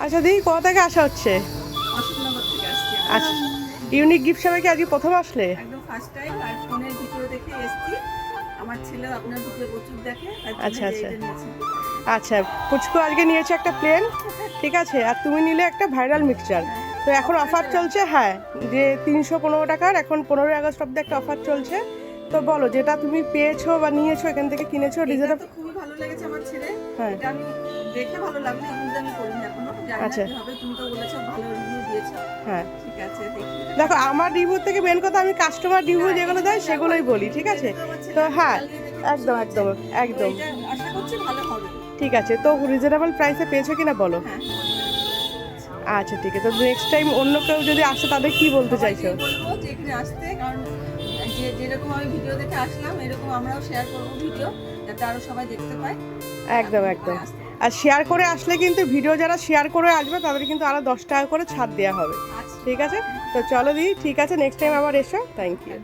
আচ্ছা দিদি, কোথা থেকে আসা হচ্ছে? অশোকনগর থেকে আসছি। আচ্ছা, ইউনিক গিফট শপে কি আজকে প্রথম আসলে? একদম ফার্স্ট টাইম, আর ফোনের ভিডিও দেখে এসেছি। আমার ছেলে আপনার ভিডিও প্রচুর দেখে, তার জন্য আচ্ছা, আচ্ছা। এইটা নিয়েছি। আচ্ছা, পুচকু আজকে নিয়েছে একটা প্লেন, ঠিক আছে, আর তুমি নিলে একটা ভাইরাল মিক্সচার। তো এখন অফার চলছে, হ্যাঁ, যে 315 টাকার এখন 15ই আগস্ট অব্দি একটা অফার চলছে। তো বলো, যেটা তুমি পেয়েছো বা নিয়েছো এখান থেকে কিনেছো এটা রিজনেবল। তো খুবই ভালো লেগেছে আমার ছেলে। হ্যাঁ, এটা আমি দেখে ভালো লাগলো, ইউজ আমি করিনি এখনো, জানি না আচ্ছা, কি হবে। তুমি তো বলেছো ভালো রিভিউ দিয়েছো, হ্যাঁ। ঠিক আছে দেখি। দেখো, আমার রিভিউ থেকে মেন কথা, আমি কাস্টমার রিভিউ যেগুলো দেয় সেগুলোই বলি, ঠিক আছে? তো হ্যাঁ, একদম একদম একদম এটা আশা করছি ভালো হবে। ঠিক আছে। তো রিজনেবল প্রাইসে পেয়েছো কিনা বলো? হ্যাঁ, আচ্ছা ঠিক আছে। তো নেক্সট টাইম অন্য কেউ যদি আসে তাদের কি বলতে চাইছো? সবাইকে বলবো যে এখানে আসতে, কারণ যেরকম আমি ভিডিও দেখে আসলাম এরকম আমরাও শেয়ার করবো ভিডিও, যাতে আরো সবাই দেখতে পায়। একদম একদম। আর শেয়ার করে আসলে কিন্তু, ভিডিও যারা শেয়ার করে আসবে তাদের কিন্তু আরো 10 টাকা করে ছাড় দেওয়া হবে, আচ্ছা। ঠিক আছে? তো চলো দিদি, ঠিক আছে, নেক্সট টাইম আবার এসো। Thank you.